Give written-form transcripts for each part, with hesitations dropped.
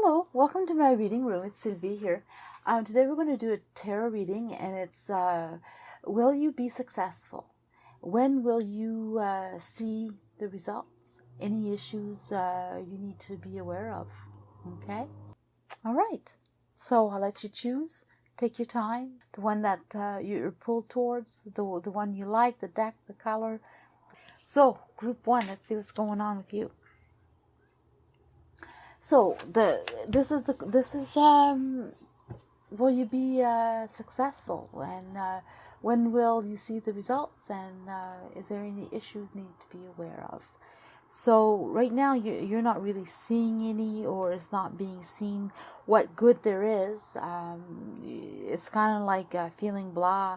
Hello, welcome to my reading room. It's Sylvie here. Today we're going to do a tarot reading, and it's will you be successful? When will you see the results? Any issues you need to be aware of? Okay? All right. So I'll let you choose. Take your time. The one that you're pulled towards, the one you like, the deck, the color. So, group one, let's see what's going on with you. So this is will you be successful, and when will you see the results, and is there any issues needed to be aware of? So right now you're not really seeing any, or it's not being seen what good there is. It's kind of like feeling blah,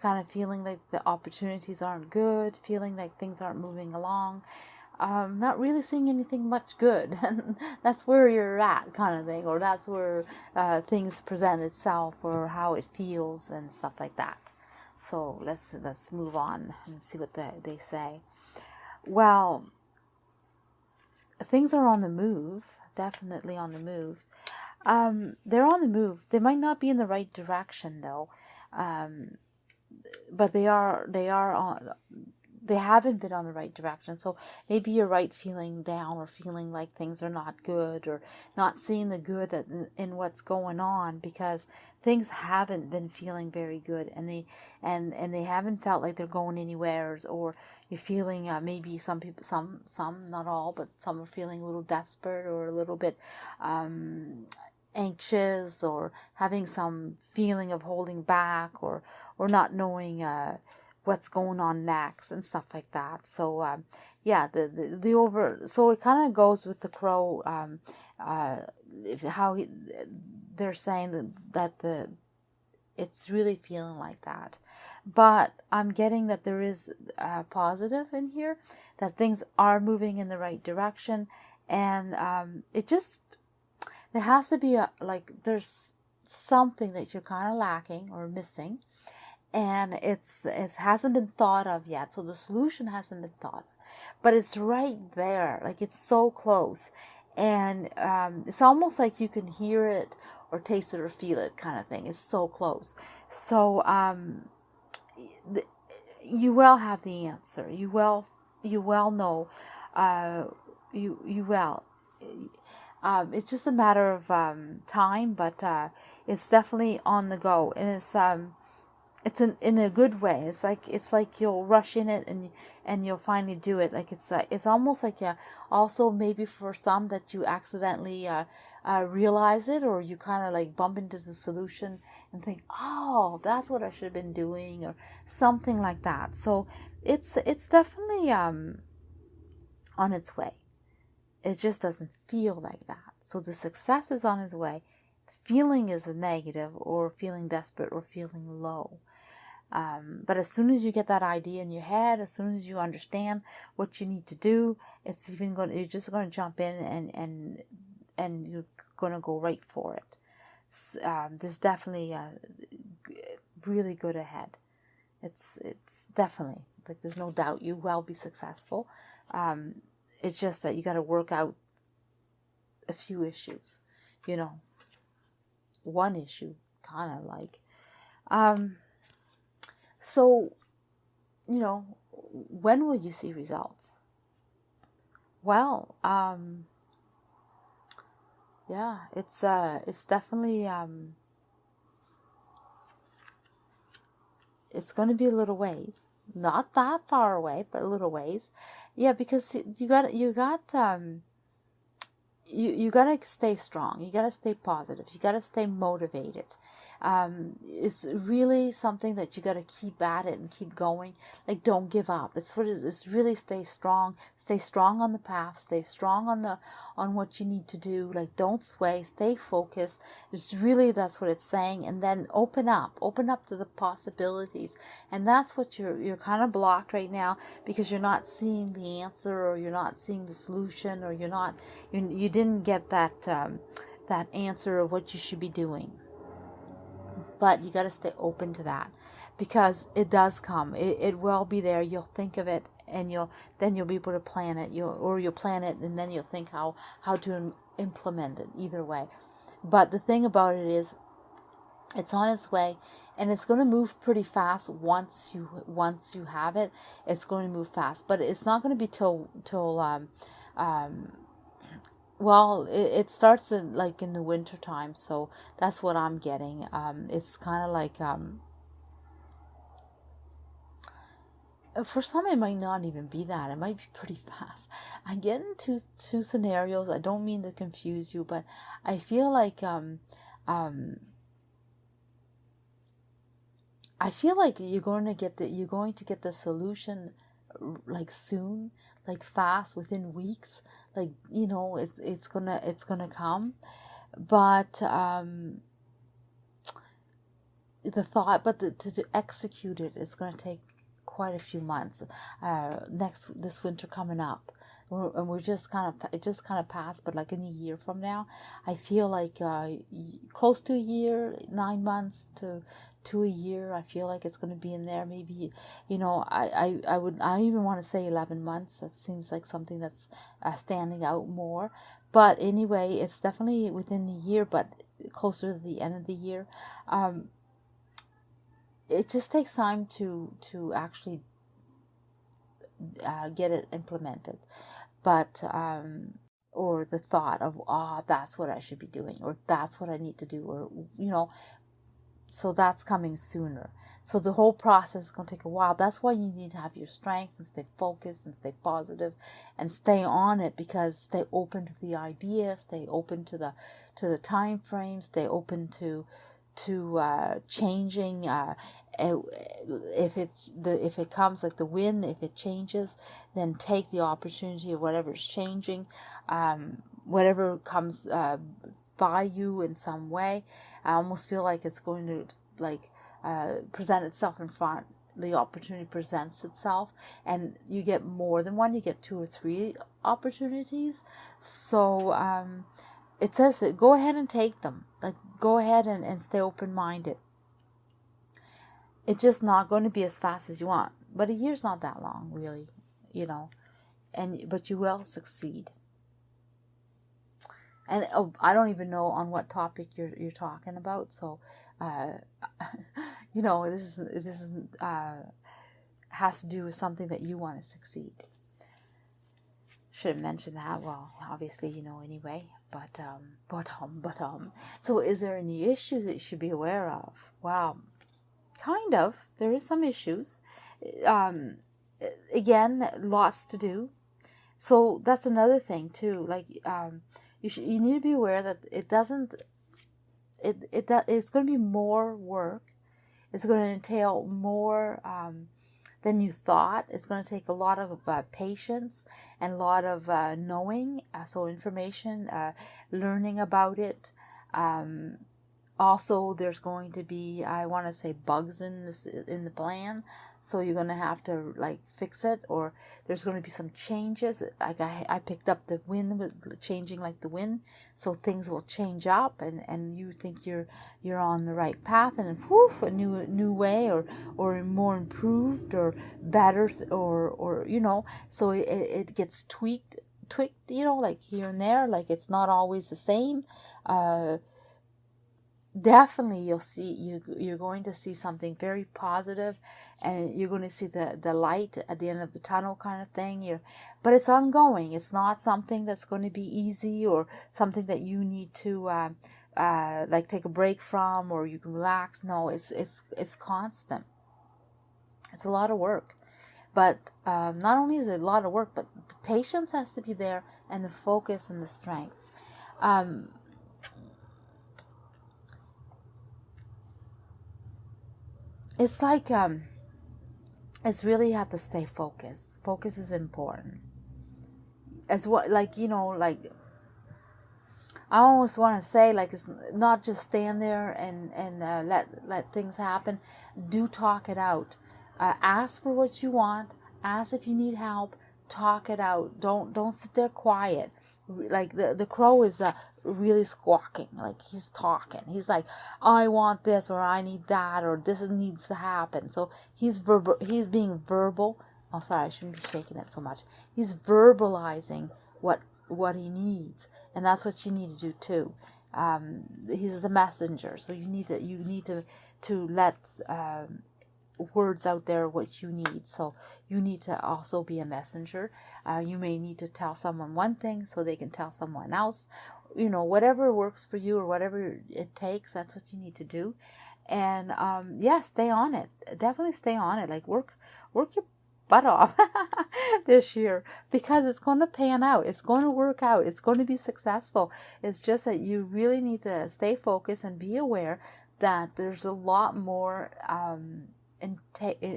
kind of feeling like the opportunities aren't good, feeling like things aren't moving along. Not really seeing anything much good. That's where you're at, kind of thing, or that's where things present itself, or how it feels and stuff like that. So let's move on and see what they say. Well, things are on the move, definitely on the move. They're on the move. They might not be in the right direction though, but they are on. They haven't been on the right direction. So maybe you're right feeling down, or feeling like things are not good, or not seeing the good in what's going on, because things haven't been feeling very good, and they haven't felt like they're going anywhere. Or you're feeling maybe some people, some not all, but some are feeling a little desperate, or a little bit anxious, or having some feeling of holding back, or not knowing what's going on next and stuff like that. So so it kind of goes with the crow, they're saying that it's really feeling like that. But I'm getting that there is positive in here, that things are moving in the right direction, and there has to be there's something that you're kind of lacking or missing, and it hasn't been thought of yet. So the solution hasn't been thought of, but it's right there. Like, it's so close, and it's almost like you can hear it or taste it or feel it, kind of thing. It's so close. So you will have the answer. You will know. You will. It's just a matter of time, but it's definitely on the go, and it's in a good way. It's like you'll rush in it, and you'll finally do it. Like, it's almost like also maybe for some that you accidentally realize it, or you kind of like bump into the solution and think, oh, that's what I should have been doing, or something like that. So it's definitely on its way. It just doesn't feel like that. So the success is on its way. The feeling is a negative, or feeling desperate, or feeling low. But as soon as you get that idea in your head, as soon as you understand what you need to do, you're just going to jump in, and you're going to go right for it. There's definitely really good ahead. It's definitely, like, there's no doubt you will be successful. It's just that you got to work out a few issues, one issue, kind of like, so, when will you see results? Well, it's definitely, it's going to be a little ways, not that far away, but a little ways. Yeah, because you got to stay strong. You got to stay positive. You got to stay motivated. It's really something that you got to keep at it and keep going. Like, don't give up. It's really stay strong. Stay strong on the path. Stay strong on what you need to do. Like, don't sway. Stay focused. That's what it's saying. And then open up to the possibilities. And that's what you're kind of blocked right now, because you're not seeing the answer, or you're not seeing the solution, or you didn't get that answer of what you should be doing. But you got to stay open to that, because it does come. It will be there. You'll think of it and you'll be able to plan it. You'll plan it, and then you'll think how to implement it. Either way, but the thing about it is, it's on its way, and it's going to move pretty fast. Once you have it, it's going to move fast, but it's not going to be till well, it starts in the winter time, so that's what I'm getting. It's kind of like, for some it might not even be that. It might be pretty fast. I'm getting two scenarios. I don't mean to confuse you, but I feel like you're going to get the solution soon, fast, within weeks. It's gonna come, but to execute it, it's gonna take quite a few months. This winter coming up, and it just kind of passed, but in a year from now, I feel like close to a year, 9 months to a year. I feel like it's going to be in there. Maybe, I even want to say 11 months. That seems like something that's standing out more. But anyway, it's definitely within the year, but closer to the end of the year. It just takes time to actually get it implemented. But or the thought of, that's what I should be doing, or that's what I need to do, or so that's coming sooner. So the whole process is going to take a while. That's why you need to have your strength and stay focused and stay positive and stay on it, because stay open to the idea, stay open to the time frame, stay open to changing. If it comes like the wind, if it changes, then take the opportunity of whatever's changing, whatever comes by you in some way. I almost feel like it's going to present itself in front. The opportunity presents itself, and you get more than one. You get 2 or 3 opportunities. So it says that go ahead and take them. Go ahead and stay open-minded. It's just not going to be as fast as you want. But a year's not that long, really, but you will succeed. And I don't even know on what topic you're talking about. So, this isn't has to do with something that you want to succeed. Should have mentioned that. Well, obviously you know anyway. But so is there any issues that you should be aware of? Well, kind of. There is some issues. Again, lots to do. So that's another thing too. You need to be aware that it's going to be more work. It's going to entail more than you thought. It's going to take a lot of patience and a lot of knowing, so information, learning about it. Also, there's going to be, I want to say, bugs in the plan, so you're going to have to fix it, or there's going to be some changes. I picked up the wind with changing the wind, so things will change up, and you think you're on the right path, and then a new way, or more improved or better, or so it gets tweaked, here and there, it's not always the same. Definitely you're going to see something very positive, and you're going to see the light at the end of the tunnel kind of thing. But it's ongoing. It's not something that's going to be easy, or something that you need to take a break from, or you can relax. No, it's constant. It's a lot of work. But not only is it a lot of work, but the patience has to be there, and the focus and the strength. It's it's really have to stay focused. Focus is important. As what, I almost want to say, it's not just stand there and let things happen. Do talk it out. Ask for what you want. Ask if you need help. Talk it out. Don't sit there quiet. The crow is really squawking. He's talking. He's I want this, or I need that, or this needs to happen. So he's being verbal. Oh, sorry, I shouldn't be shaking it so much. He's verbalizing what he needs, and that's what you need to do too. He's the messenger, so you need to let words out there what you need. So you need to also be a messenger. You may need to tell someone one thing so they can tell someone else. Whatever works for you or whatever it takes, that's what you need to do. And stay on it. Definitely stay on it. Like work your butt off this year, because it's going to pan out. It's going to work out. It's going to be successful. It's just that you really need to stay focused and be aware that there's a lot more entailed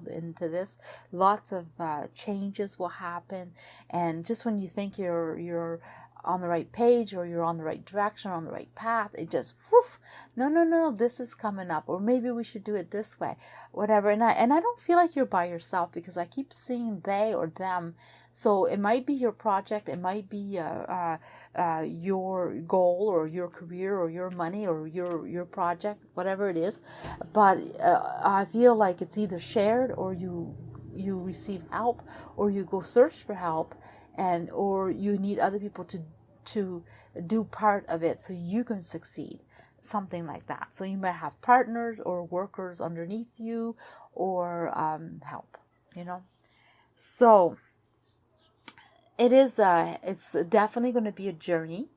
into this. Lots of changes will happen, and just when you think you're on the right page, or you're on the right direction, on the right path, it just woof, no, this is coming up, or maybe we should do it this way, whatever. And I don't feel like you're by yourself, because I keep seeing they or them. So it might be your project, it might be your goal, or your career, or your money, or your project, whatever it is. But I feel like it's either shared, or you receive help, or you go search for help, or you need other people to do part of it so you can succeed, something like that. So you might have partners or workers underneath you, or help. So it's definitely going to be a journey.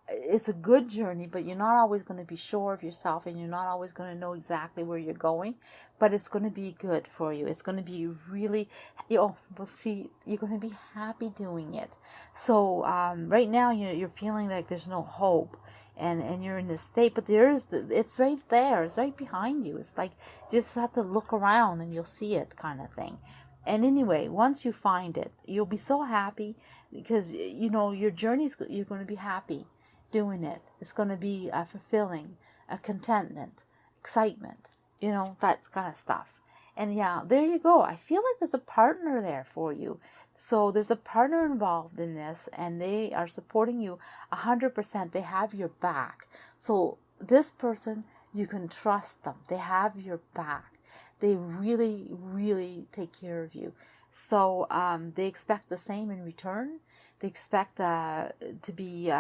It's a good journey, but you're not always going to be sure of yourself, and you're not always going to know exactly where you're going, but it's going to be good for you. It's going to be really, we'll see, you're going to be happy doing it. So right now you're feeling like there's no hope, and you're in this state, but it's right there. It's right behind you. It's like, you just have to look around and you'll see it, kind of thing. And anyway, once you find it, you'll be so happy, because your journey's, you're going to be happy doing it. It's going to be fulfilling, a contentment, excitement, that kind of stuff. And there you go. I feel like there's a partner there for you. So there's a partner involved in this, and they are supporting you 100%. They have your back. So this person, you can trust them. They have your back. They really, really take care of you. So they expect the same in return. They expect to be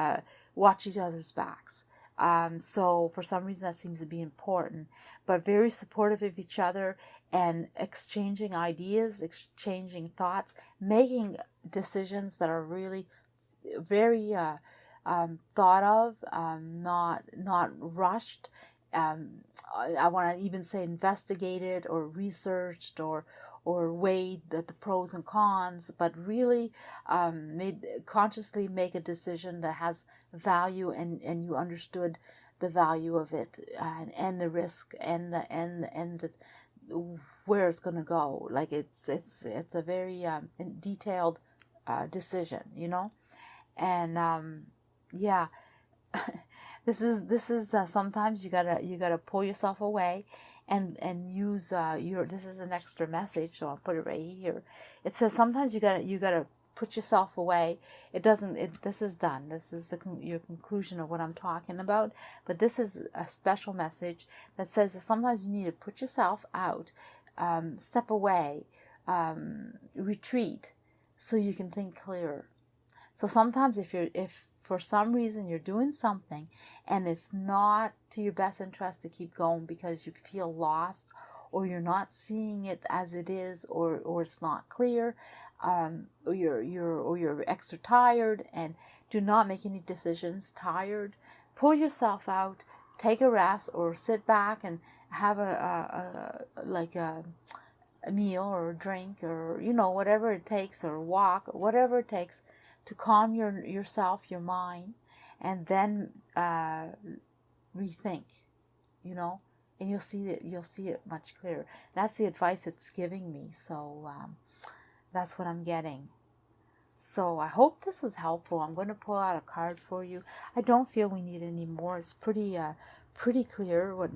watch each other's backs. So for some reason that seems to be important, but very supportive of each other, and exchanging ideas, exchanging thoughts, making decisions that are really very thought of, not rushed. I want to even say investigated or researched, or weighed the pros and cons, but really consciously make a decision that has value, and you understood the value of it, and the risk, and the where it's going to go. Like it's a very detailed decision, and this is sometimes you gotta pull yourself away, and use this is an extra message, so I'll put it right here. It says sometimes you gotta put yourself away. This is done. This is your conclusion of what I'm talking about. But this is a special message that says that sometimes you need to put yourself out, step away, retreat, so you can think clearer. So sometimes if for some reason you're doing something and it's not to your best interest to keep going, because you feel lost, or you're not seeing it as it is, or it's not clear, or you're extra tired, and do not make any decisions tired, pull yourself out, take a rest, or sit back and have a meal, or a drink, or whatever it takes, or walk, or whatever it takes to calm yourself, your mind, and then rethink, and you'll see it much clearer. That's the advice it's giving me. So that's what I'm getting. So I hope this was helpful. I'm going to pull out a card for you. I don't feel we need any more. It's pretty pretty clear what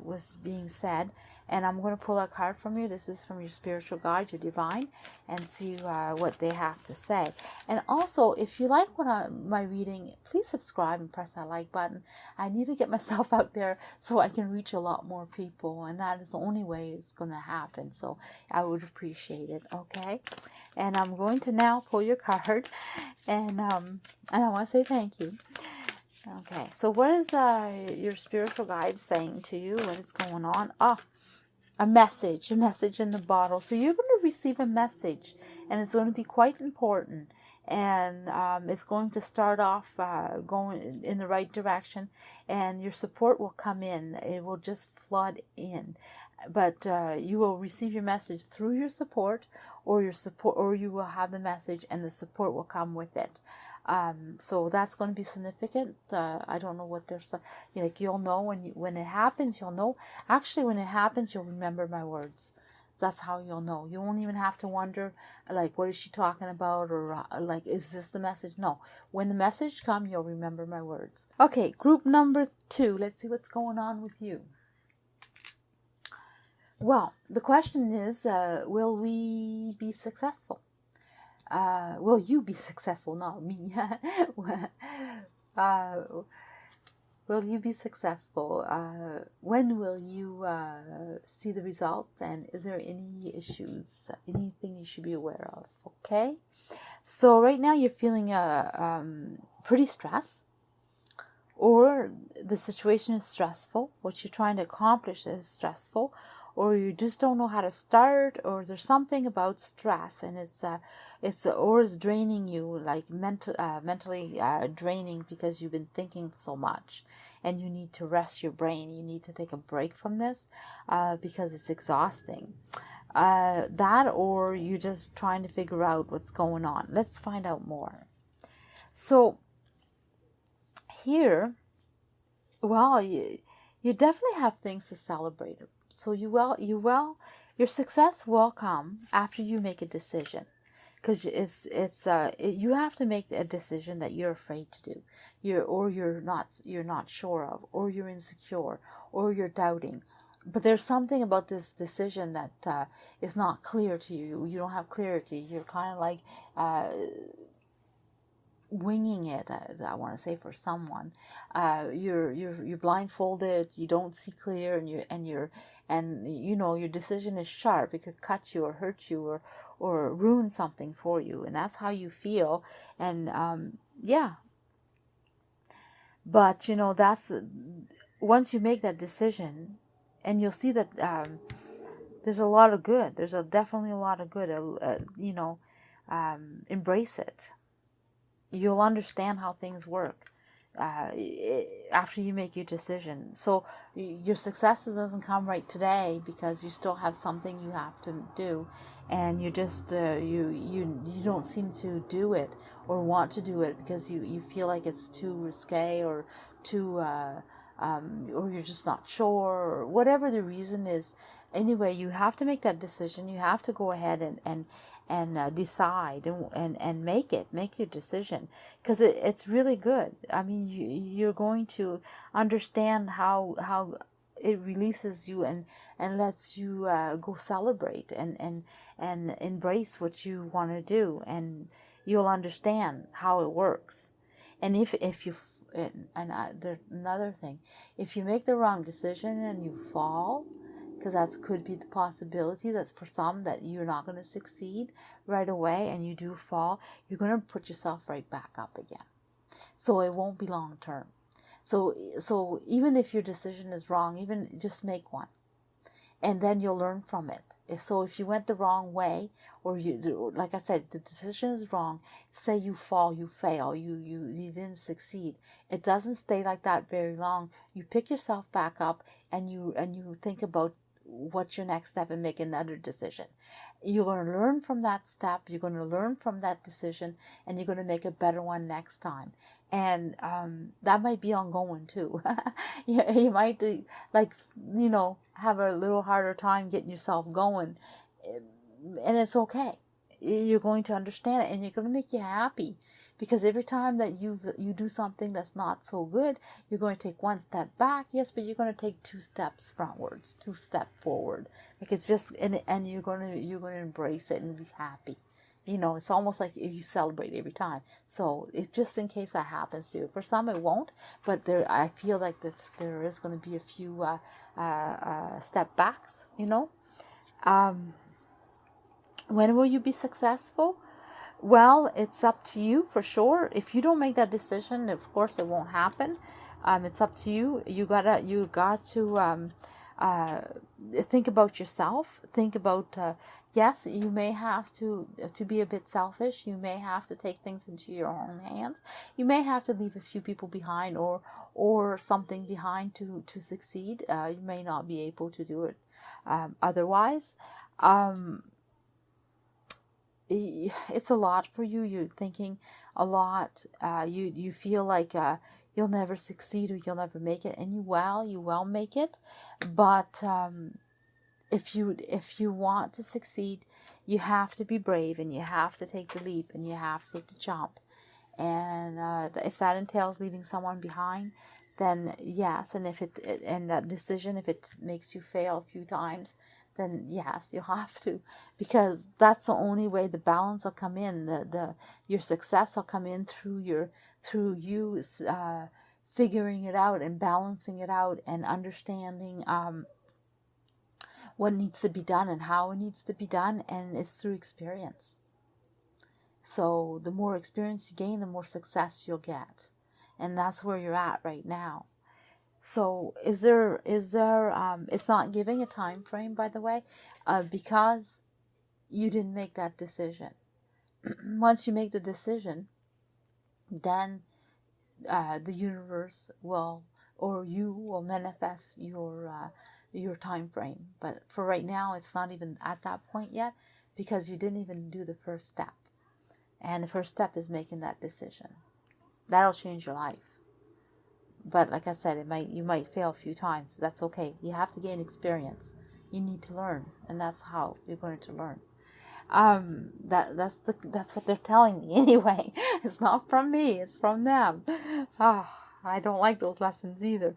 was being said. And I'm going to pull a card from you. This is from your spiritual guide, your divine, and see what they have to say. And also, if you like my reading, please subscribe and press that like button. I need to get myself out there so I can reach a lot more people, and that is the only way it's going to happen. So I would appreciate it. Okay, and I'm going to now pull your card, and I want to say thank you. Okay, so what is your spiritual guide saying to you? What is going on? A message in the bottle. So you're going to receive a message, and it's going to be quite important, and it's going to start off going in the right direction, and your support will come in. It will just flood in, but you will receive your message through your support, or you will have the message, and the support will come with it. So that's going to be significant. I don't know what there's like. You'll know when it happens. You'll know. Actually, when it happens, you'll remember my words. That's how you'll know. You won't even have to wonder, like, what is she talking about, or like, is this the message? No. When the message comes, you'll remember my words. Okay, group number 2. Let's see what's going on with you. Well, the question is, will we be successful? Will you be successful? Not me. Will you be successful? When will you see the results? And is there any issues? Anything you should be aware of? Okay. So right now you're feeling pretty stressed, or the situation is stressful. What you're trying to accomplish is stressful, or you just don't know how to start, or there's something about stress, and it's draining you, like mentally draining, because you've been thinking so much, and you need to rest your brain. You need to take a break from this because it's exhausting. That, or you're just trying to figure out what's going on. Let's find out more. So here, well, you definitely have things to celebrate. So your success will come after you make a decision, because you have to make a decision that you're afraid to do, you're not sure of, or you're insecure, or you're doubting. But there's something about this decision that is not clear to you. You don't have clarity. You're kind of like winging it, I want to say, for someone. You're blindfolded. You don't see clear, and your decision is sharp. It could cut you or hurt you or ruin something for you, and that's how you feel. And yeah, but that's once you make that decision, and you'll see that there's a lot of good. There's definitely a lot of good. Embrace it. You'll understand how things work after you make your decision. So your success doesn't come right today, because you still have something you have to do, and you just you don't seem to do it or want to do it because you feel like it's too risque, or too or you're just not sure, or whatever the reason is. Anyway, you have to make that decision. You have to go ahead and decide and make your decision, because it's really good. I mean, you're going to understand how it releases you and lets you go celebrate and embrace what you want to do, and you'll understand how it works. And if you there's another thing, if you make the wrong decision and you fall, because that could be the possibility, that's for some, that you're not going to succeed right away, and you do fall, you're going to put yourself right back up again. So it won't be long term. So even if your decision is wrong, even just make one, and then you'll learn from it. So if you went the wrong way, or like I said, the decision is wrong, say you fall, you fail, you didn't succeed. It doesn't stay like that very long. You pick yourself back up, and you think about what's your next step, and make another decision. You're going to learn from that step. You're going to learn from that decision, and you're going to make a better one next time. And that might be ongoing too. You might have a little harder time getting yourself going, and it's okay. You're going to understand it, and you're going to make you happy, Because every time that you do something that's not so good, you're going to take one step back, yes, but you're going to take 2 steps frontwards, 2 steps forward. Like it's just, and you're going to embrace it and be happy. You know, it's almost like you celebrate every time. So it just in case that happens to you. For some, it won't, but I feel like there is going to be a few step backs. You know, when will you be successful? Well, it's up to you for sure. If you don't make that decision, of course, it won't happen. It's up to you. You got to think about yourself. Think about, yes, you may have to be a bit selfish. You may have to take things into your own hands. You may have to leave a few people behind or something behind to succeed. You may not be able to do it otherwise. It's a lot for you. You're thinking a lot. You feel like you'll never succeed or you'll never make it, and you will make it. But if you want to succeed, you have to be brave, and you have to take the leap, and you have to take the jump. And if that entails leaving someone behind, then yes. And and that decision, if it makes you fail a few times, then yes, you have to, because that's the only way the balance will come in. Your success will come in through you figuring it out and balancing it out and understanding what needs to be done and how it needs to be done, and it's through experience. So the more experience you gain, the more success you'll get, and that's where you're at right now. So is there it's not giving a time frame, by the way, because you didn't make that decision. Once you make the decision, then the universe will, or you will manifest your time frame. But for right now, it's not even at that point yet, because you didn't even do the first step. And the first step is making that decision. That'll change your life. But like I said, you might fail a few times. That's okay. You have to gain experience. You need to learn, and that's how you're going to learn. That's what they're telling me anyway. It's not from me. It's from them. I don't like those lessons either.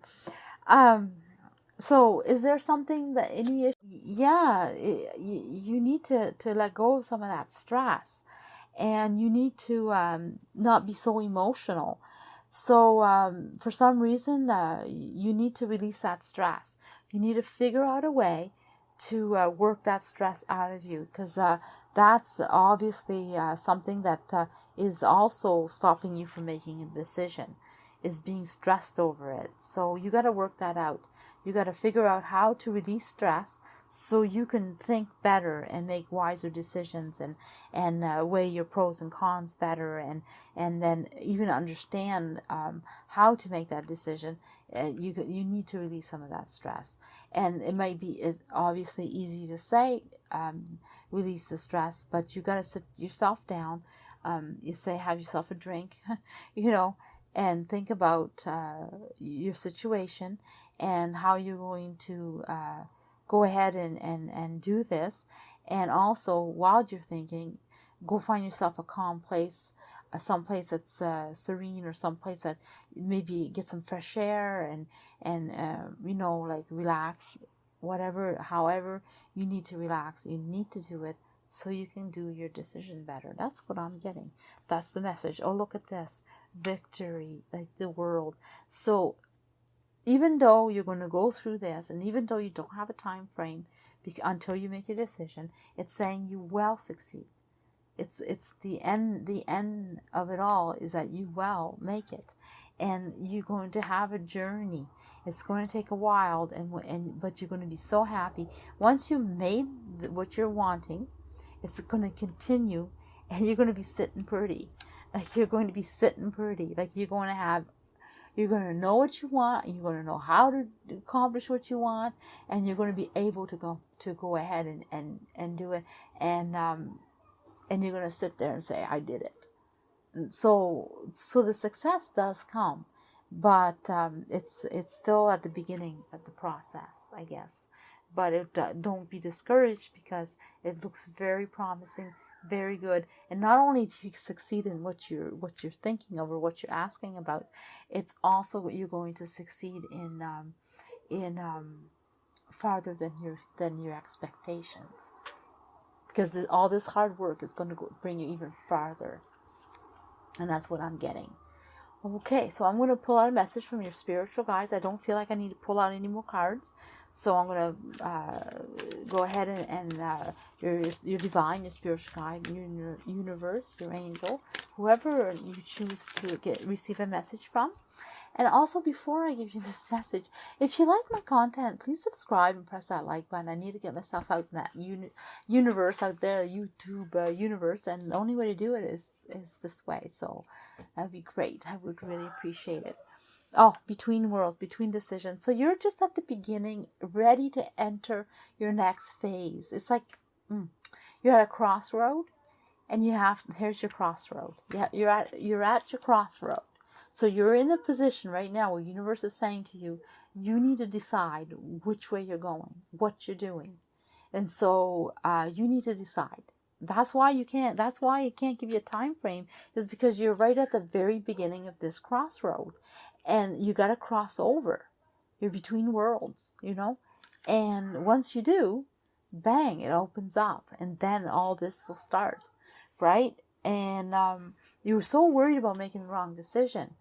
So is there something that any issue? Yeah, you need to let go of some of that stress, and you need to not be so emotional. So for some reason, you need to release that stress. You need to figure out a way to work that stress out of you, because that's obviously something that is also stopping you from making a decision, is being stressed over it. So you got to work that out. You got to figure out how to release stress so you can think better and make wiser decisions, and weigh your pros and cons better, and then even understand how to make that decision. You need to release some of that stress. And it might be obviously easy to say, release the stress, but you got to sit yourself down. You say, have yourself a drink, and think about your situation and how you're going to go ahead and do this. And also, while you're thinking, go find yourself a calm place, some place that's serene, or some place that maybe get some fresh air and like relax, however you need to relax. You need to do it so you can do your decision better. That's what I'm getting. That's the message. Oh, look at this. Victory, like the world. So even though you're going to go through this, and even though you don't have a time frame until you make your decision, it's saying you will succeed. It's the end of it all is that you will make it, and you're going to have a journey. It's going to take a while, but you're going to be so happy once you've made what you're wanting. It's going to continue, and you're going to be sitting pretty. Like you're going to be sitting pretty. Like you're going to know what you want, and you're going to know how to accomplish what you want, and you're going to be able to go ahead and do it, and you're going to sit there and say, I did it. And so the success does come, but it's still at the beginning of the process, I guess. But don't be discouraged, because it looks very promising, Very good. And not only do you succeed in what you're thinking of or what you're asking about, it's also you're going to succeed in farther than your expectations, because all this hard work is going to bring you even farther, and that's what I'm getting. Okay, so I'm going to pull out a message from your spiritual guides. I don't feel like I need to pull out any more cards. So I'm going to go ahead and your divine, your spiritual guide, your universe, your angel, whoever you choose to receive a message from. And also, before I give you this message, if you like my content, please subscribe and press that like button. I need to get myself out in that universe out there, YouTube universe, and the only way to do it is this way. So that'd be great. I would really appreciate it. Oh, between worlds, between decisions. So you're just at the beginning, ready to enter your next phase. It's like you're at a crossroad, and here's your crossroad. Yeah, you're at your crossroad. So you're in a position right now where the universe is saying to you, you need to decide which way you're going, what you're doing. And so you need to decide. That's why it can't give you a time frame, is because you're right at the very beginning of this crossroad. And you got to cross over. You're between worlds, And once you do, bang, it opens up. And then all this will start, right? And you were so worried about making the wrong decision.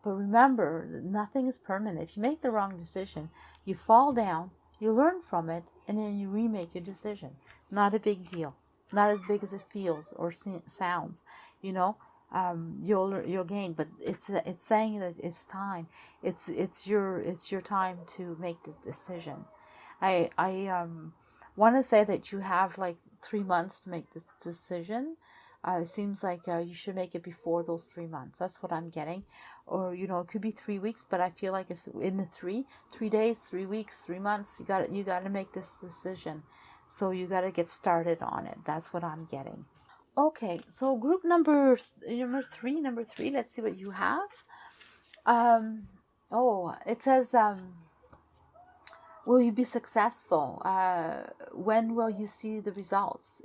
But remember, nothing is permanent. If you make the wrong decision, you fall down, you learn from it, and then you remake your decision. Not a big deal. Not as big as it feels or sounds. You'll gain. But it's saying that it's time. It's your time to make the decision. I want to say that you have like 3 months to make this decision. It seems like you should make it before those 3 months. That's what I'm getting. Or, it could be 3 weeks, but I feel like it's in the 3 days, 3 weeks, 3 months. You got to make this decision. So you got to get started on it. That's what I'm getting. Okay, so group number three. Let's see what you have. It says, will you be successful? When will you see the results?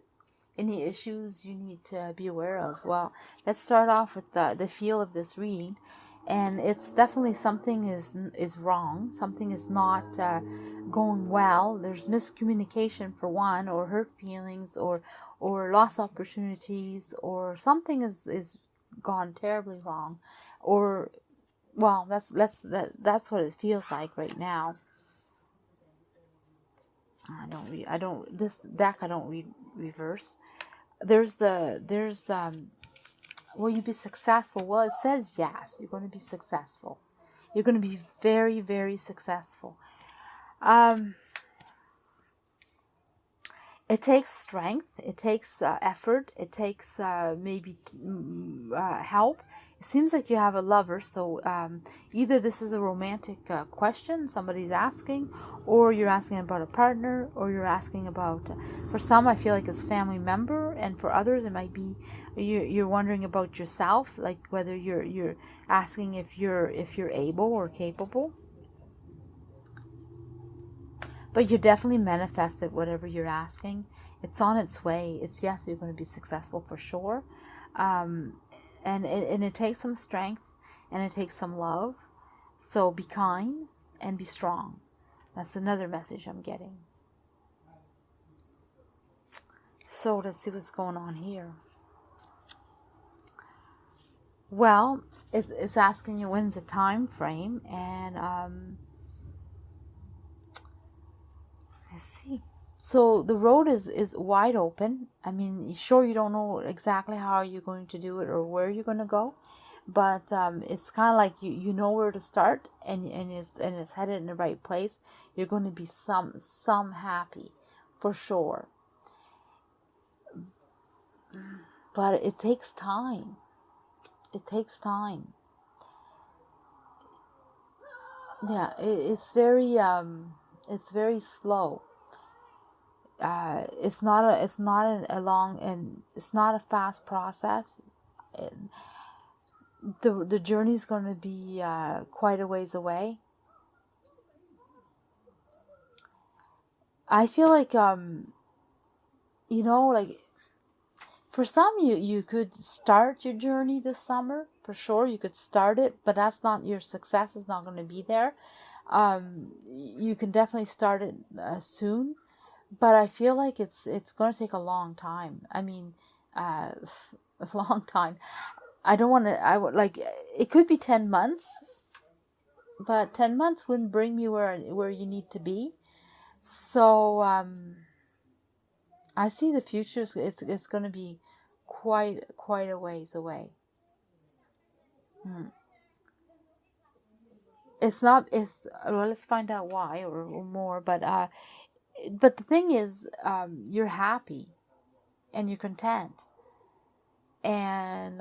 Any issues you need to be aware of? Well, let's start off with the feel of this read. And it's definitely something is wrong. Something is not going well. There's miscommunication for one, or hurt feelings, or lost opportunities, or something is gone terribly wrong. Or, well, that's what it feels like right now. This deck I don't read reverse. Will you be successful? Well, it says yes, you're going to be successful. You're going to be very, very successful. It takes strength. It takes effort. It takes maybe help. It seems like you have a lover. So either this is a romantic question somebody's asking, or you're asking about a partner, or you're asking about, for some I feel like it's a family member, and for others it might be you're wondering about yourself, like whether you're asking if you're able or capable. But you're definitely manifested whatever you're asking. It's on its way. It's yes, you're going to be successful for sure. And it takes some strength, and it takes some love. So be kind and be strong. That's another message I'm getting. So let's see what's going on here. Well, it's asking you when's the time frame, and let's see. So the road is wide open. I mean, sure, you don't know exactly how you're going to do it or where you're going to go, but it's kind of like you know where to start, and it's headed in the right place. You're going to be some happy, for sure. But it takes time. It takes time. Yeah, it's very slow. It's not a fast process. The journey is going to be quite a ways away. I feel like like For some, you could start your journey this summer, for sure. You could start it, but that's not, your success is not going to be there. You can definitely start it soon, but I feel like it's going to take a long time. I mean, a long time. I don't want to, I would like, it could be 10 months, but 10 months wouldn't bring you where you need to be. So, I see the future, it's going to be quite a ways away. It's not, well, let's find out why or more, but the thing is, you're happy and you're content, and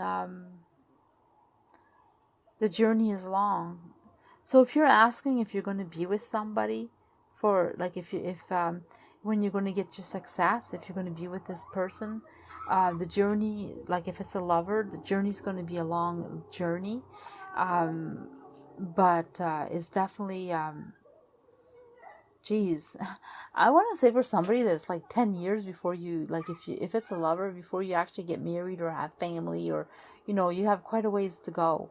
the journey is long. So if you're asking if you're going to be with somebody for, like, if when you're going to get your success, if you're going to be with this person, the journey, like if it's a lover, the journey's going to be a long journey, but it's definitely, geez, I want to say for somebody that's like 10 years before you, like if it's a lover, before you actually get married or have family, or, you have quite a ways to go.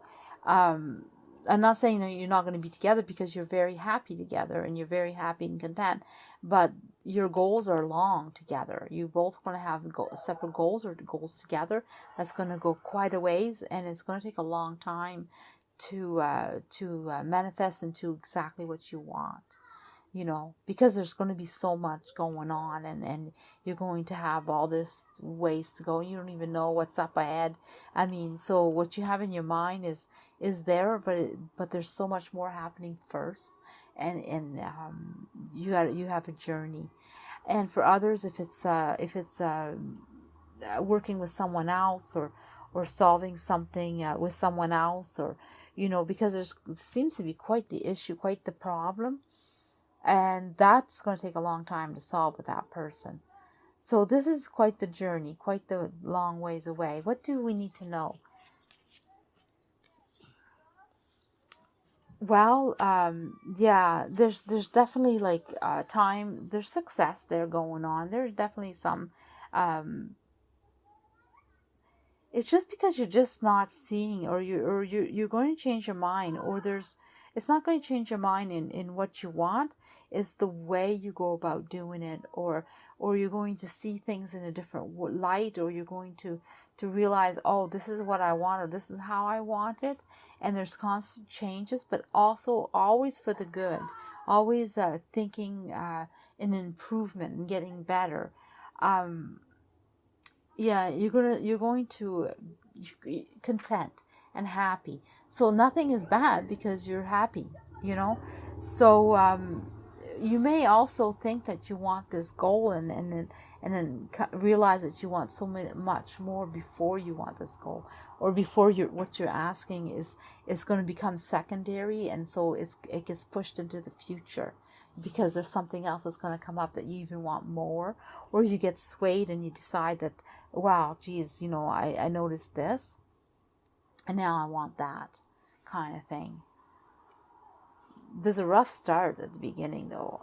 I'm not saying that you're not going to be together, because you're very happy together and you're very happy and content, but your goals are long together. You both going to have separate goals, or goals together. That's going to go quite a ways, and it's going to take a long time to manifest into exactly what you want. Because there's going to be so much going on, and you're going to have all this ways to go. You don't even know what's up ahead. I mean, so what you have in your mind is there, but there's so much more happening first, and you have a journey. And for others, if it's working with someone else, or solving something with someone else, or because it seems to be quite the issue, quite the problem. And that's going to take a long time to solve with that person. So this is quite the journey, quite the long ways away. What do we need to know? Well, yeah, there's definitely like time. There's success there going on. There's definitely some. It's just because you're just not seeing, or you're going to change your mind, or it's not going to change your mind in what you want. It's the way you go about doing it, or you're going to see things in a different light, or you're going to realize, oh, this is what I want, or this is how I want it. And there's constant changes, but also always for the good, always thinking in improvement and getting better. Yeah, you're going to content and happy. So nothing is bad because you're happy, So you may also think that you want this goal, and then realize that you want so much more before you want this goal, or before what you're asking is going to become secondary, and so it gets pushed into the future, because there's something else that's going to come up that you even want more, or you get swayed and you decide that, wow, geez, I noticed this, and now I want that kind of thing. There's a rough start at the beginning, though,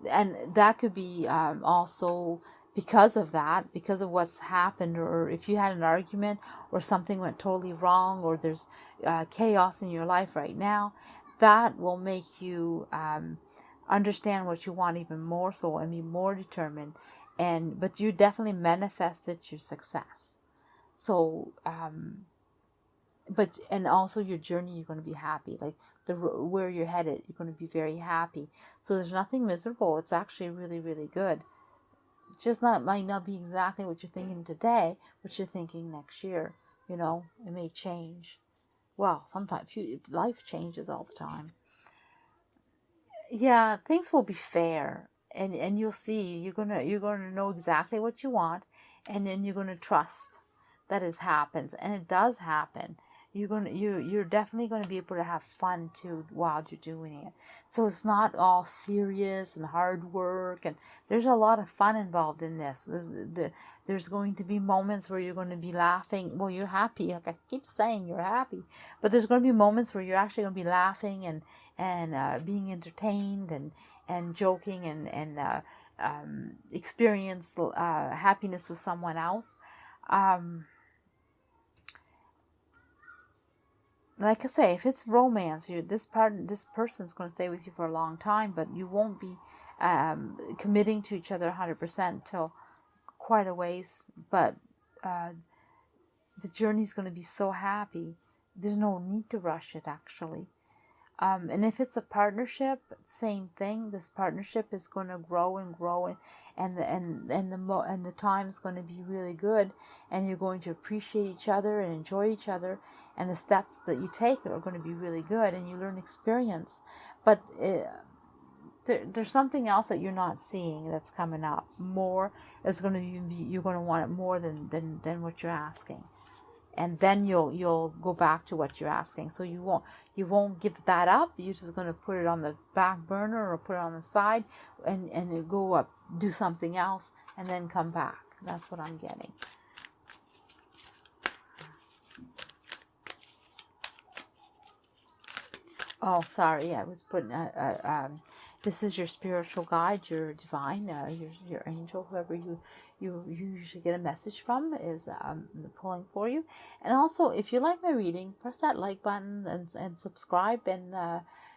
and that could be also because of that, because of what's happened, or if you had an argument, or something went totally wrong, or there's chaos in your life right now, that will make you understand what you want even more so, and be more determined, but you definitely manifested your success. So and also your journey, you're going to be happy, like where you're headed, you're going to be very happy. So there's nothing miserable. It's actually really, really good. It's just might not be exactly what you're thinking today, what you're thinking next year. It may change. Well, sometimes life changes all the time. Yeah, things will be fair, and you'll see, you're gonna know exactly what you want, and then you're gonna trust that it happens, and it does happen. You're definitely gonna be able to have fun too while you're doing it. So it's not all serious and hard work, and there's a lot of fun involved in this. There's going to be moments where you're going to be laughing. Well, you're happy. Like I keep saying, you're happy, but there's going to be moments where you're actually going to be laughing and being entertained and joking and experience happiness with someone else. Um, like I say, if it's romance, this person's going to stay with you for a long time, but you won't be committing to each other 100% till quite a ways. But the journey's going to be so happy. There's no need to rush it, actually. And if it's a partnership, same thing. This partnership is going to grow and grow, and the time is going to be really good, and you're going to appreciate each other and enjoy each other, and the steps that you take are going to be really good, and you learn experience. But there's something else that you're not seeing that's coming up. More is going to be, you're going to want it more than what you're asking. And then you'll go back to what you're asking. So you won't give that up. You're just going to put it on the back burner or put it on the side, and you go up, do something else, and then come back. That's what I'm getting. Oh, sorry. I was putting this is your spiritual guide, your divine, your angel, whoever you usually get a message from is pulling for you. And also, if you like my reading, press that like button and subscribe, and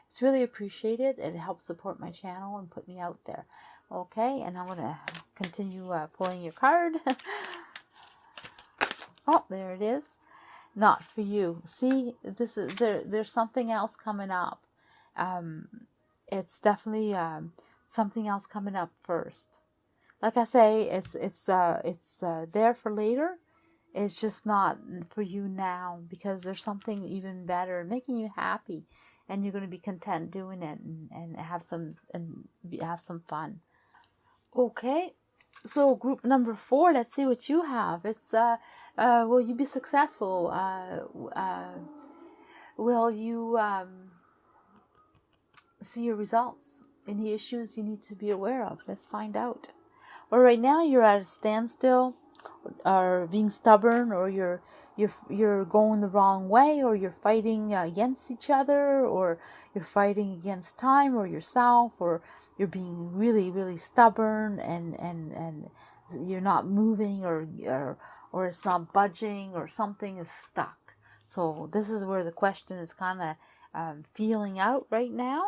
it's really appreciated. It helps support my channel and put me out there. Okay, and I'm gonna continue pulling your card. Oh, there it is. Not for you. See, this is there's something else coming up. It's definitely something else coming up first. Like I say, it's there for later. It's just not for you now, because there's something even better making you happy, and you're going to be content doing it, and have some fun. Okay. So group number 4, let's see what you have. It's will you be successful? Will you see your results? Any issues you need to be aware of? Let's find out. Well, right now you're at a standstill, or being stubborn, or you're going the wrong way, or you're fighting against each other, or you're fighting against time or yourself, or you're being really, really stubborn, and you're not moving, or it's not budging, or something is stuck. So this is where the question is kind of feeling out right now.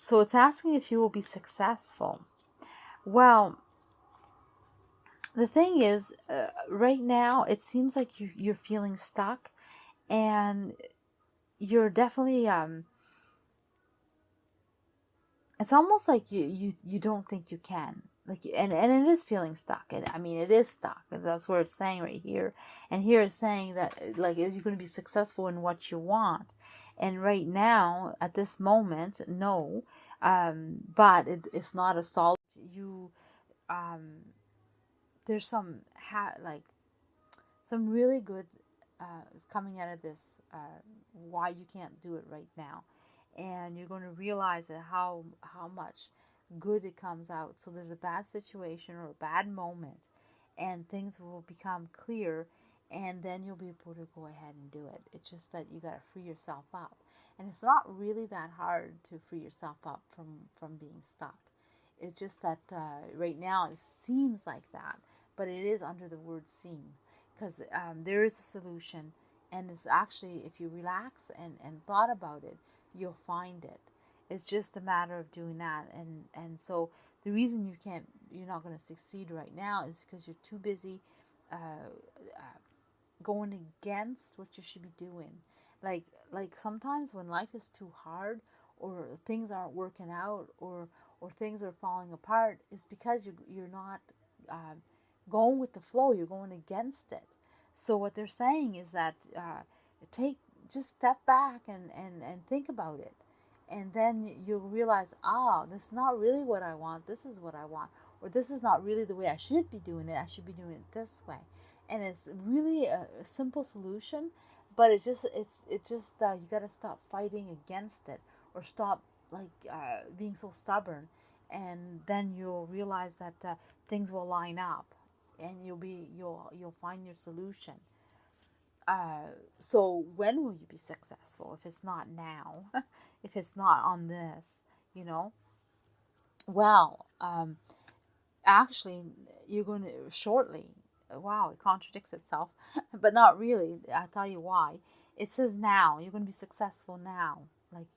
So it's asking if you will be successful. Well, the thing is, right now, it seems like you're feeling stuck, and you're definitely, it's almost like you don't think you can. Like, and it is feeling stuck. I mean, it is stuck. That's what it's saying right here. And here it's saying that, like, you're going to be successful in what you want. And right now, at this moment, no. But it's not a solid, there's some some really good coming out of this, why you can't do it right now, and you're going to realize that how much good it comes out. So there's a bad situation or a bad moment, and things will become clear, and then you'll be able to go ahead and do it. It's just that you got to free yourself up, and it's not really that hard to free yourself up from being stuck. It's just that right now it seems like that, but it is under the word seem, because there is a solution, and it's actually, if you relax and thought about it, you'll find it. It's just a matter of doing that, and so the reason you're not going to succeed right now is because you're too busy going against what you should be doing. Like sometimes when life is too hard, or things aren't working out, or things are falling apart, it's because you're not going with the flow. You're going against it. So what they're saying is that just step back and think about it, and then you'll realize, this is not really what I want. This is what I want, or this is not really the way I should be doing it. I should be doing it this way. And it's really a simple solution, but it's just you got to stop fighting against it, or stop being so stubborn, and then you'll realize that things will line up, and you'll find your solution. So when will you be successful if it's not now? If it's not on this, well, actually, you're going to shortly. wow, it contradicts itself, but not really. I'll tell you why. It says now, you're going to be successful now. Like,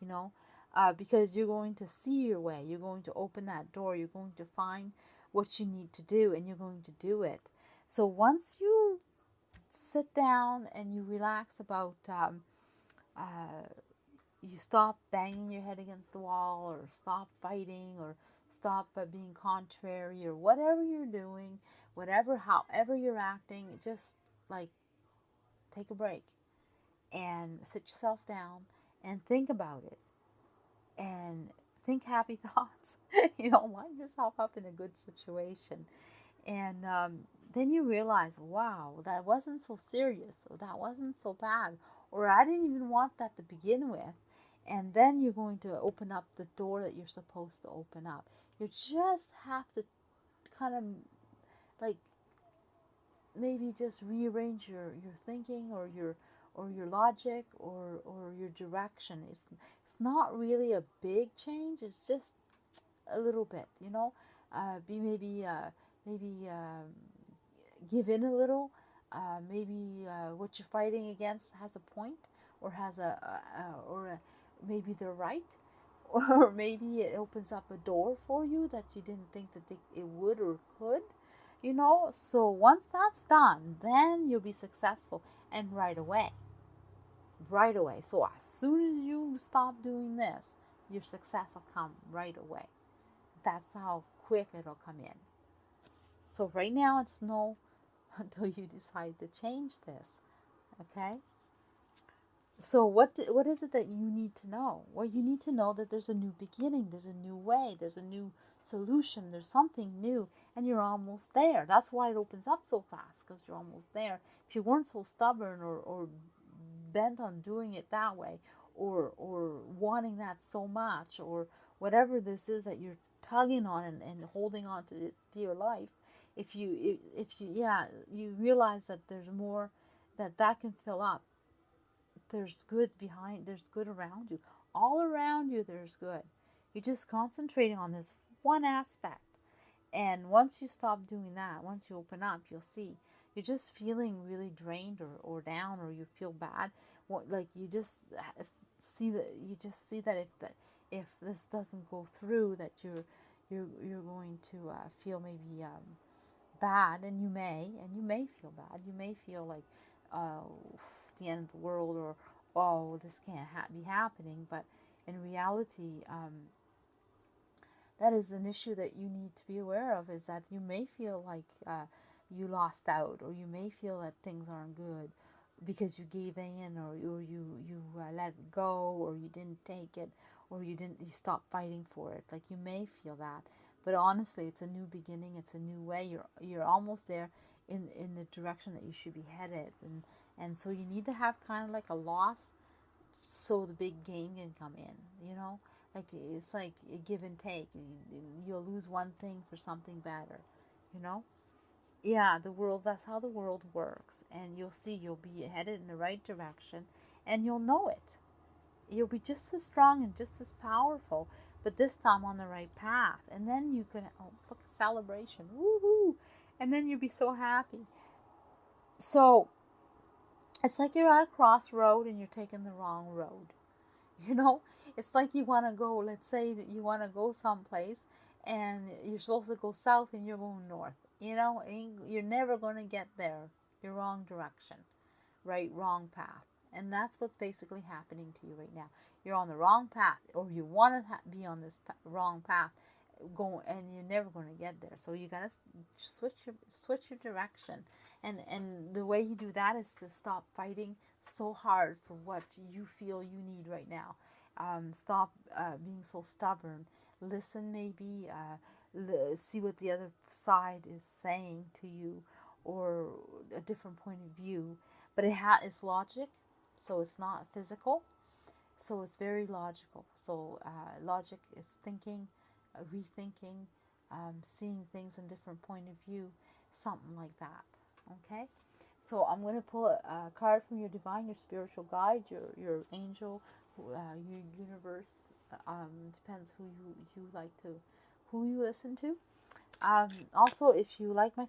because you're going to see your way. You're going to open that door. You're going to find what you need to do, and you're going to do it. So once you sit down and you relax about, you stop banging your head against the wall, or stop fighting, or stop being contrary, or whatever you're doing, however you're acting, just like take a break and sit yourself down and think about it, and think happy thoughts. Line yourself up in a good situation, and then you realize, wow, that wasn't so serious, or that wasn't so bad, or I didn't even want that to begin with. And then you're going to open up the door that you're supposed to open up. You just have to kind of like maybe just rearrange your thinking, or your logic, or your direction. It's not really a big change. It's just a little bit, be maybe give in a little. Maybe what you're fighting against has a point, or has maybe they're right, or maybe it opens up a door for you that you didn't think that it would or could. So once that's done, then you'll be successful, and right away. So as soon as you stop doing this, your success will come right away. That's how quick it'll come in. So right now it's no until you decide to change this. Okay? So what is it that you need to know? Well, you need to know that there's a new beginning, there's a new way, there's a new solution, there's something new, and you're almost there. That's why it opens up so fast, because you're almost there. If you weren't so stubborn, or bent on doing it that way, or wanting that so much, or whatever this is that you're tugging on and holding on to your life, if you you realize that there's more that can fill up. There's good around you. All around you there's good. You're just concentrating on this one aspect. And once you stop doing that, once you open up, you'll see you're just feeling really drained, or down, or you feel bad. Like you just see that if this doesn't go through, that you're going to feel maybe bad, and you may feel bad. You may feel like the end of the world, or this can't be happening. But in reality, that is an issue that you need to be aware of, is that you may feel like you lost out, or you may feel that things aren't good because you gave in, or you let it go, or you didn't take it, or you stopped fighting for it. Like, you may feel that, but honestly, it's a new beginning. It's a new way. You're almost there in the direction that you should be headed, and so you need to have kind of like a loss, so the big gain can come in. Like, it's like a give and take. You'll lose one thing for something better. Yeah, that's how the world works. And you'll see, you'll be headed in the right direction, and you'll know it. You'll be just as strong and just as powerful, but this time on the right path. And then you can, look, celebration, woohoo! And then you'll be so happy. So it's like you're at a crossroad and you're taking the wrong road. It's like you want to go, let's say that you want to go someplace, and you're supposed to go south and you're going north. You're never going to get there. You're wrong direction, right? Wrong path. And that's what's basically happening to you right now. You're on the wrong path, or you want to be on this wrong path, and you're never going to get there. So you got to switch your direction. And the way you do that is to stop fighting so hard for what you feel you need right now. Stop being so stubborn. Listen, maybe see what the other side is saying to you, or a different point of view. But it's logic, so it's not physical. So it's very logical. So logic is thinking, rethinking, seeing things in different point of view, something like that. Okay? So I'm going to pull a card from your divine, your spiritual guide, your angel, your universe. Depends who you like to, who you listen to. Also, if you like my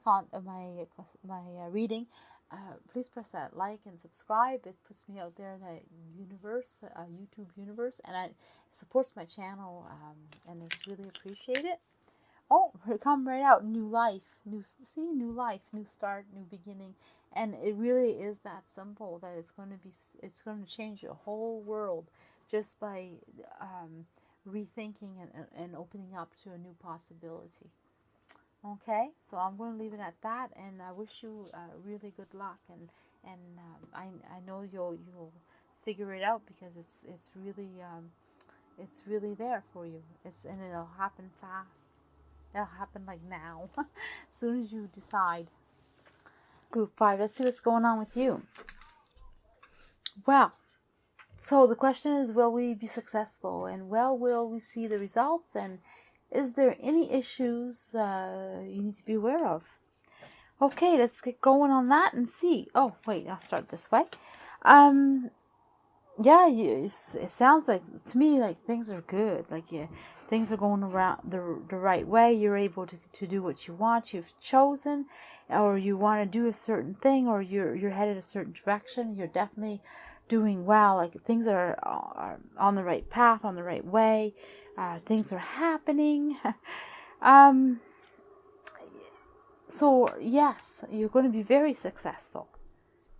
reading, please press that like and subscribe. It puts me out there in the universe, YouTube universe, and it supports my channel, and it's really appreciated. Oh, come right out, new life, new life, new start, new beginning, and it really is that simple. That it's going to change your whole world just by rethinking and opening up to a new possibility. Okay, so I'm going to leave it at that, and I wish you really good luck, and I know you'll figure it out, because it's really there for you. And it'll happen fast. It'll happen like now, as soon as you decide. Group 5, let's see what's going on with you. Well, so the question is, will we be successful? And will we see the results? And is there any issues you need to be aware of? Okay, let's get going on that and see. Oh, wait, I'll start this way. Yeah, it sounds like, to me, like things are good. Like, things are going around the right way. You're able to do what you want. You've chosen, or you want to do a certain thing, or you're headed a certain direction. You're definitely doing well. Like, things are on the right path, on the right way. Things are happening. So yes, you're going to be very successful.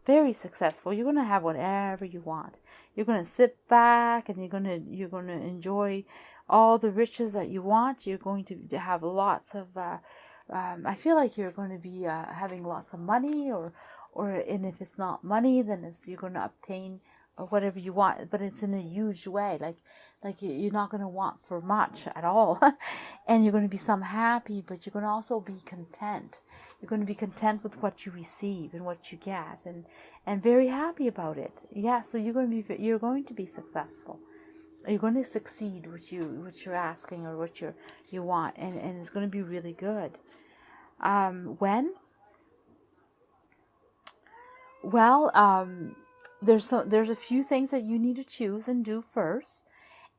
Very successful. You're going to have whatever you want. You're going to sit back, and you're going to enjoy all the riches that you want. You're going to have lots of I feel like you're going to be having lots of money, and if it's not money, then you're going to obtain whatever you want, but it's in a huge way. Like you're not going to want for much at all. And you're going to be some happy, but you're going to also be content. You're going to be content with what you receive and what you get, and very happy about it. Yeah, so you're going to be successful. You're going to succeed what you're asking, or what you want, and it's going to be really good. When? Well, there's a few things that you need to choose and do first,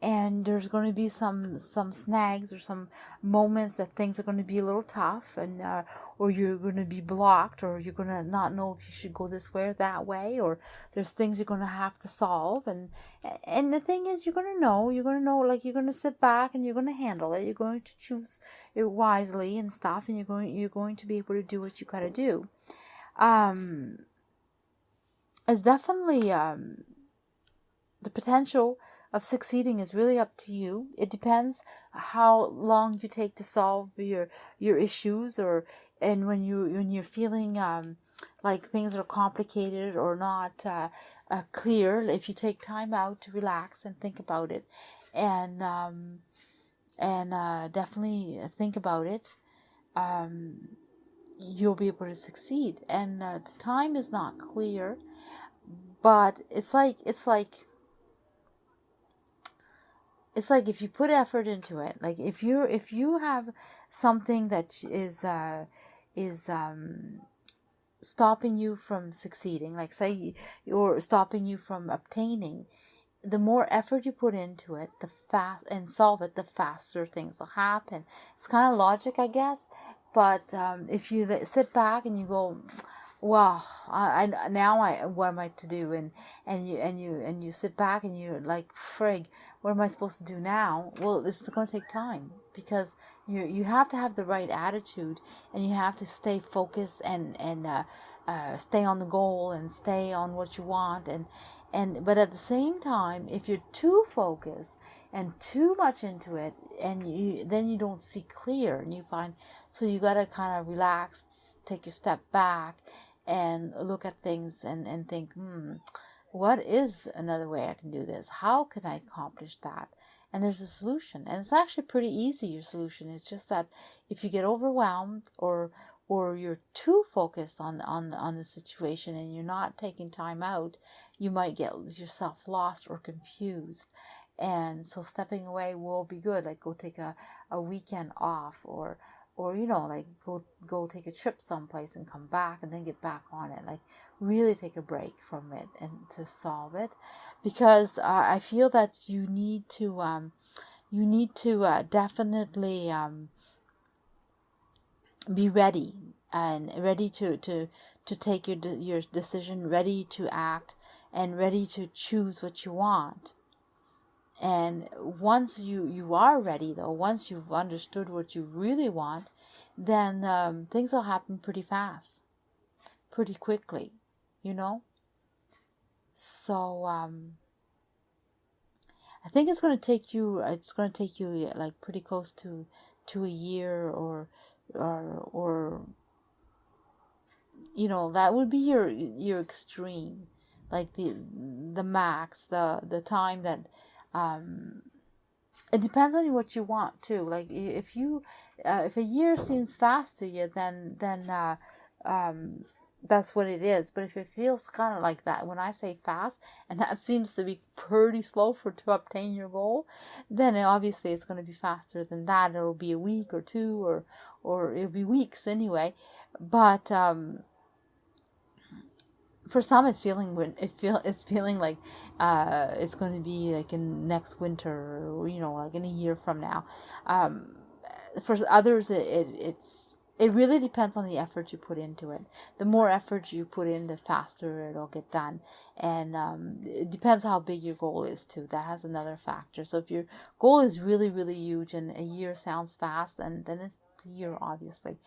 and there's going to be some snags, or some moments that things are going to be a little tough, and or you're going to be blocked, or you're going to not know if you should go this way or that way, or there's things you're going to have to solve, and the thing is, you're going to know, like, you're going to sit back and you're going to handle it. You're going to choose it wisely and stuff, and you're going to be able to do what you got to do. It's definitely the potential of succeeding is really up to you. It depends how long you take to solve your issues, and when you're feeling like things are complicated or not clear. If you take time out to relax and think about it, and definitely think about it, you'll be able to succeed. And the time is not clear, but it's like if you put effort into it. Like, if you have something that is stopping you from succeeding, like, say, or stopping you from obtaining, the more effort you put into it, and solve it, the faster things will happen. It's kind of logic, I guess, but if you sit back and you go, well, what am I to do? And you sit back and you're like, frig, what am I supposed to do now? Well, it's going to take time, because you have to have the right attitude, and you have to stay focused, and stay on the goal, and stay on what you want, but at the same time, if you're too focused and too much into it, and then you don't see clear, and you find, so you got to kind of relax, take your step back, and look at things and think, what is another way I can do this? How can I accomplish that? And there's a solution, and it's actually pretty easy. Your solution is just that if you get overwhelmed, or you're too focused on the situation, and you're not taking time out, you might get yourself lost or confused. And so stepping away will be good. Like, go take a weekend off, or like go take a trip someplace and come back, and then get back on it. Like, really take a break from it and to solve it, because I feel that you need to definitely be ready, and ready to take your decision, ready to act, and ready to choose what you want. And once you are ready, though, once you've understood what you really want, then things will happen pretty fast, pretty quickly, you know. So I think it's going to take you like pretty close to a year, or you know, that would be your extreme, like the max, the time that it depends on what you want too. Like if a year seems fast to you, then that's what it is. But if it feels kind of like that, when I say fast, and that seems to be pretty slow to obtain your goal, then obviously it's going to be faster than that. It'll be a week or two, or it'll be weeks anyway. But for some, it's feeling like it's going to be like in next winter, or you know, like in a year from now. For others, it really depends on the effort you put into it. The more effort you put in, the faster it'll get done. And it depends how big your goal is too. That has another factor. So if your goal is really, really huge and a year sounds fast, then it's the year, obviously.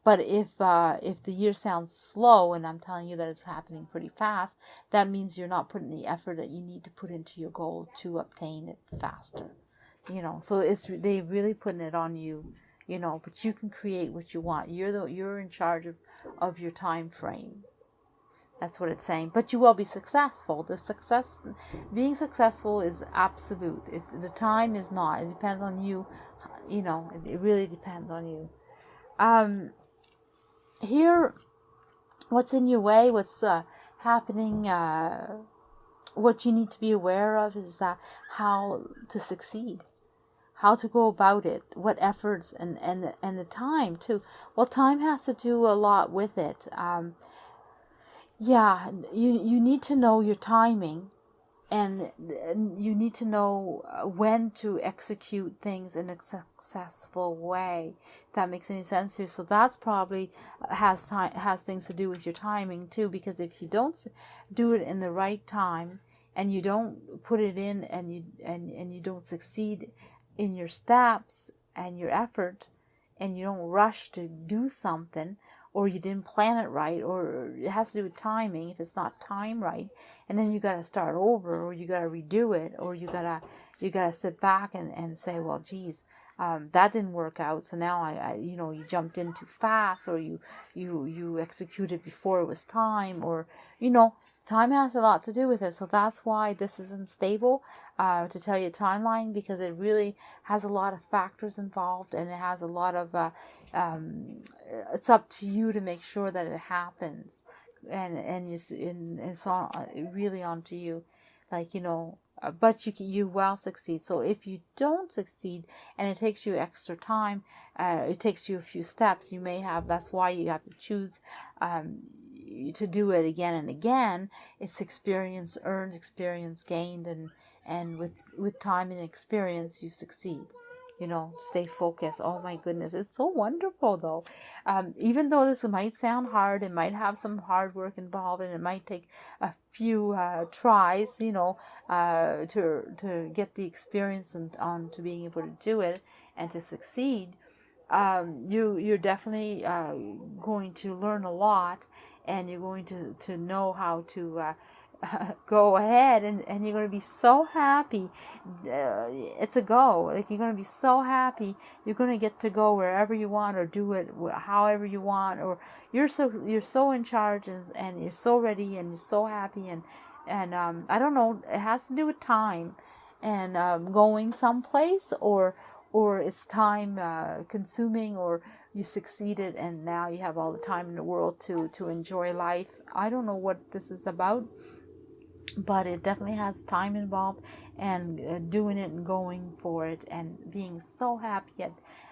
But if the year sounds slow, and I'm telling you that it's happening pretty fast, that means you're not putting the effort that you need to put into your goal to obtain it faster. You know, so they really putting it on you. You know, but you can create what you want. You're in charge of your time frame. That's what it's saying. But you will be successful. Being successful is absolute. The time is not. It depends on you. You know, it really depends on you. Here, what's in your way? What's happening? What you need to be aware of is that how to succeed. How to go about it, what efforts, and the time too. Well, time has to do a lot with it. You need to know your timing, and you need to know when to execute things in a successful way. If that makes any sense to you. So that's probably has things to do with your timing too, because if you don't do it in the right time, and you don't put it in, and you don't succeed in your steps and your effort, and you don't rush to do something, or you didn't plan it right, or it has to do with timing, if it's not timed right, and then you got to start over, or you got to redo it, or you got to sit back and say, well, geez, that didn't work out, so now I you jumped in too fast, or you executed before it was time, or time has a lot to do with it. So that's why this isn't stable, to tell you a timeline, because it really has a lot of factors involved, and it has a lot of it's up to you to make sure that it happens, and it's really onto you, like but you will succeed. So if you don't succeed and it takes you extra time, it takes you a few steps, you may have, that's why you have to choose to do it again and again. It's experience earned, experience gained, and with time and experience you succeed. Stay focused. Oh my goodness, it's so wonderful though. Even though this might sound hard, it might have some hard work involved, and it might take a few tries, to get the experience and on to being able to do it and to succeed. You're definitely going to learn a lot, and you're going to know how to go ahead, and you're going to be so happy. It's a go. Like, you're going to be so happy. You're going to get to go wherever you want, or do it however you want, or you're so in charge, and you're so ready, and you're so happy, and I don't know, it has to do with time, and going someplace, or it's time consuming, or you succeeded and now you have all the time in the world to enjoy life. I don't know what this is about, but it definitely has time involved, and doing it and going for it and being so happy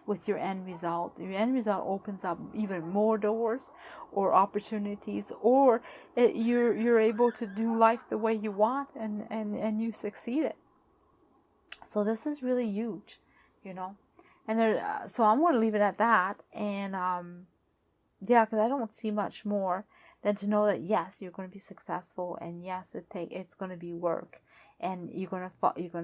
with your end result. Your end result opens up even more doors or opportunities, or you're able to do life the way you want, and you succeeded. So this is really huge, and so I'm going to leave it at that. And yeah, because I don't see much more than to know that yes, you're going to be successful, and yes, it's going to be work, and you're going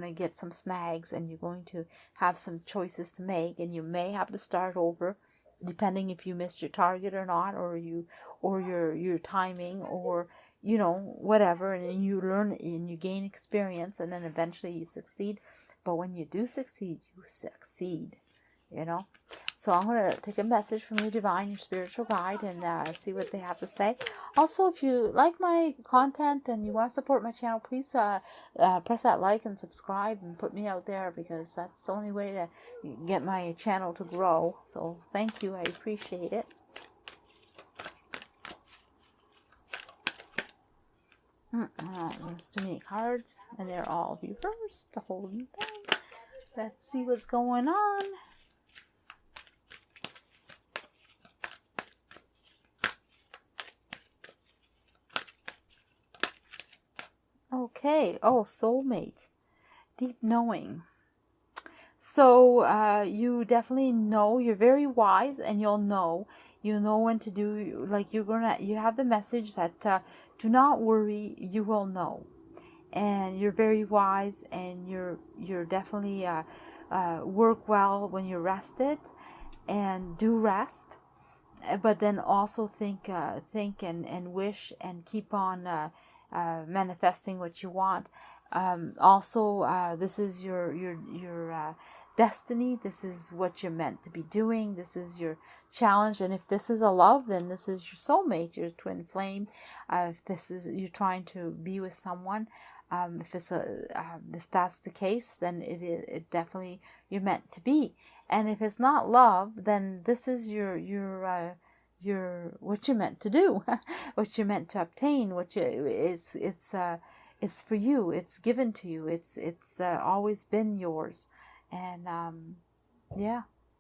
to get some snags, and you're going to have some choices to make, and you may have to start over, depending if you missed your target or not, or your timing, or whatever, and you learn and you gain experience, and then eventually you succeed. But when you do succeed, you succeed. So I'm going to take a message from your divine, your spiritual guide, and see what they have to say. Also, if you like my content and you want to support my channel, please press that like and subscribe and put me out there, because that's the only way to get my channel to grow. So thank you. I appreciate it. There's too many cards, and they're all reversed the whole thing. Let's see what's going on. Okay. Oh, soulmate. Deep knowing. So you definitely know. You're very wise, and you'll know. You know when to do. Like you have the message that do not worry. You will know, and you're very wise, and you're definitely work well when you're rested, and do rest. But then also think and wish, and keep on manifesting what you want. Also, this is your destiny. This is what you're meant to be doing. This is your challenge. And if this is a love, then this is your soulmate, your twin flame. If this is you're trying to be with someone, if that's the case, then it definitely you're meant to be. And if it's not love, then this is your what you're meant to do, what you're meant to obtain, it's for you, it's given to you, it's always been yours. And yeah,